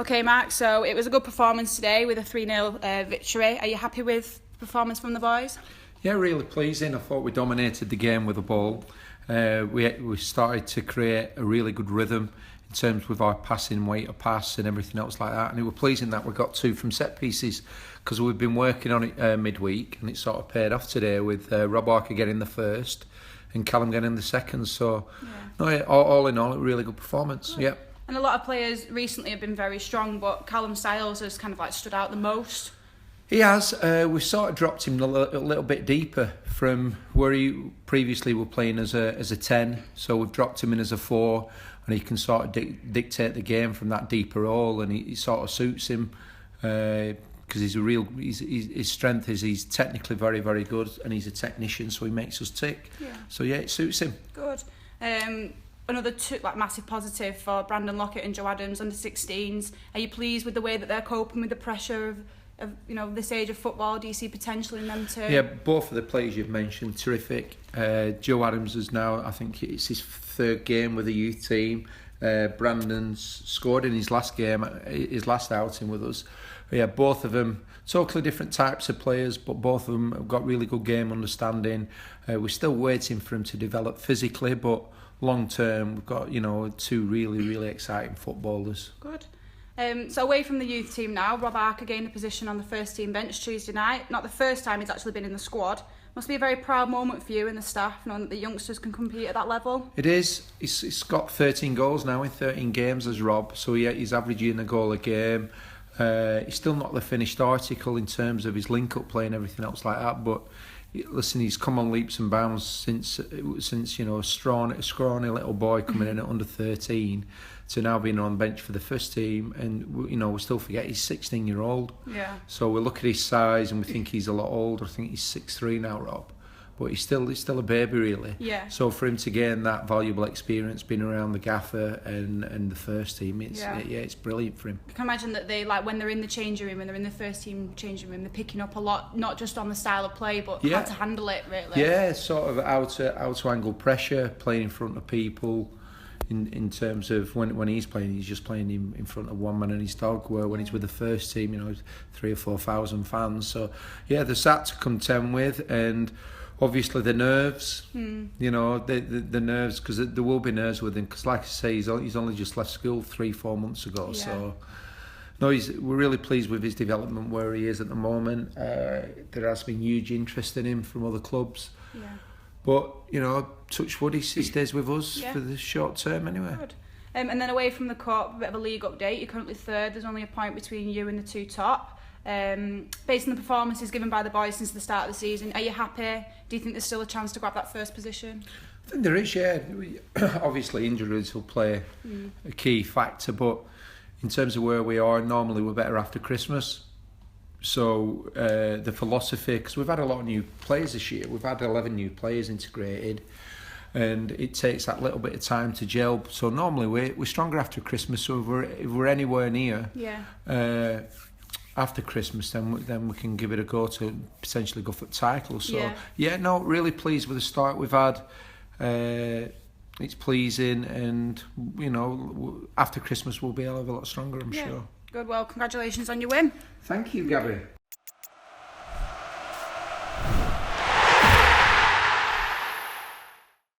Okay, Mark, so it was a good performance today with a 3-0 victory. Are you happy with the performance from the boys? Yeah, really pleasing. I thought we dominated the game with the ball. We started to create a really good rhythm in terms with our passing, weight of pass and everything else like that. And it was pleasing that we got 2 from set pieces because we've been working on it midweek, and it sort of paid off today with Rob Harker getting the first and Callum getting the second. So, all in all, a really good performance. Good. Yeah. And a lot of players recently have been very strong, but Callum Styles has kind of like stood out the most. He has. We sort of dropped him a little bit deeper from where he previously were playing as a 10. So we've dropped him in as a 4, and he can sort of dictate the game from that deeper role, and he sort of suits him because his strength is he's technically very, very good, and he's a technician, so he makes us tick. Yeah. So yeah, it suits him. Good. Another massive positive for Brandon Lockett and Joe Adams under 16s. Are you pleased with the way that they're coping with the pressure of this age of football? Do you see potential in them too? Yeah, both of the players you've mentioned, terrific. Joe Adams is now, I think it's his 3rd game with the youth team. Brandon's scored in his last game, his last outing with us. Yeah, both of them totally different types of players, but both of them have got really good game understanding. We're still waiting for him to develop physically, but long term we've got 2 really, really exciting footballers. Good. So away from the youth team now, Rob Harker gained a position on the first team bench Tuesday night. Not the first time he's actually been in the squad. Must be a very proud moment for you and the staff, knowing that the youngsters can compete at that level. It is. He's got 13 goals now in 13 games as Rob, so yeah, he's averaging a goal a game. He's still not the finished article in terms of his link-up play and everything else like that, but listen, he's come on leaps and bounds since a scrawny little boy coming in at under 13 to now being on the bench for the first team, and we still forget he's 16-year-old. Yeah. So we look at his size and we think he's a lot older. I think he's 6'3" now, Rob, but he's still a baby really. Yeah. So for him to gain that valuable experience being around the gaffer and the first team, it's brilliant for him. I can imagine that they, like, when they're in the changing room, when they're in the first team changing room, they're picking up a lot, not just on the style of play, but how to handle it really. Yeah, sort of how to angle pressure, playing in front of people. In terms of when he's playing, he's just playing in front of one man and his dog, where when he's with the first team, 3,000 or 4,000 fans. So yeah, there's that to contend with, and obviously the nerves, the nerves, because there will be nerves with him, because like I say, he's only just left school 3-4 months ago. Yeah. So no, we're really pleased with his development where he is at the moment. There has been huge interest in him from other clubs. Yeah. But, touch wood, he stays with us for the short term anyway. Good. And then away from the court, a bit of a league update. You're currently 3rd. There's only a point between you and the 2 top. Based on the performances given by the boys since the start of the season, are you happy? Do you think there's still a chance to grab that first position? I think there is, yeah. Obviously, injuries will play a key factor, but in terms of where we are, normally we're better after Christmas. So the philosophy, because we've had a lot of new players this year, we've had 11 new players integrated, and it takes that little bit of time to gel. So normally we're stronger after Christmas. So if we're anywhere near after Christmas, then we can give it a go to potentially go for the title. So really pleased with the start we've had. It's pleasing, and after Christmas we'll be a lot stronger, I'm sure. Good. Well, congratulations on your win. Thank you, Gabby.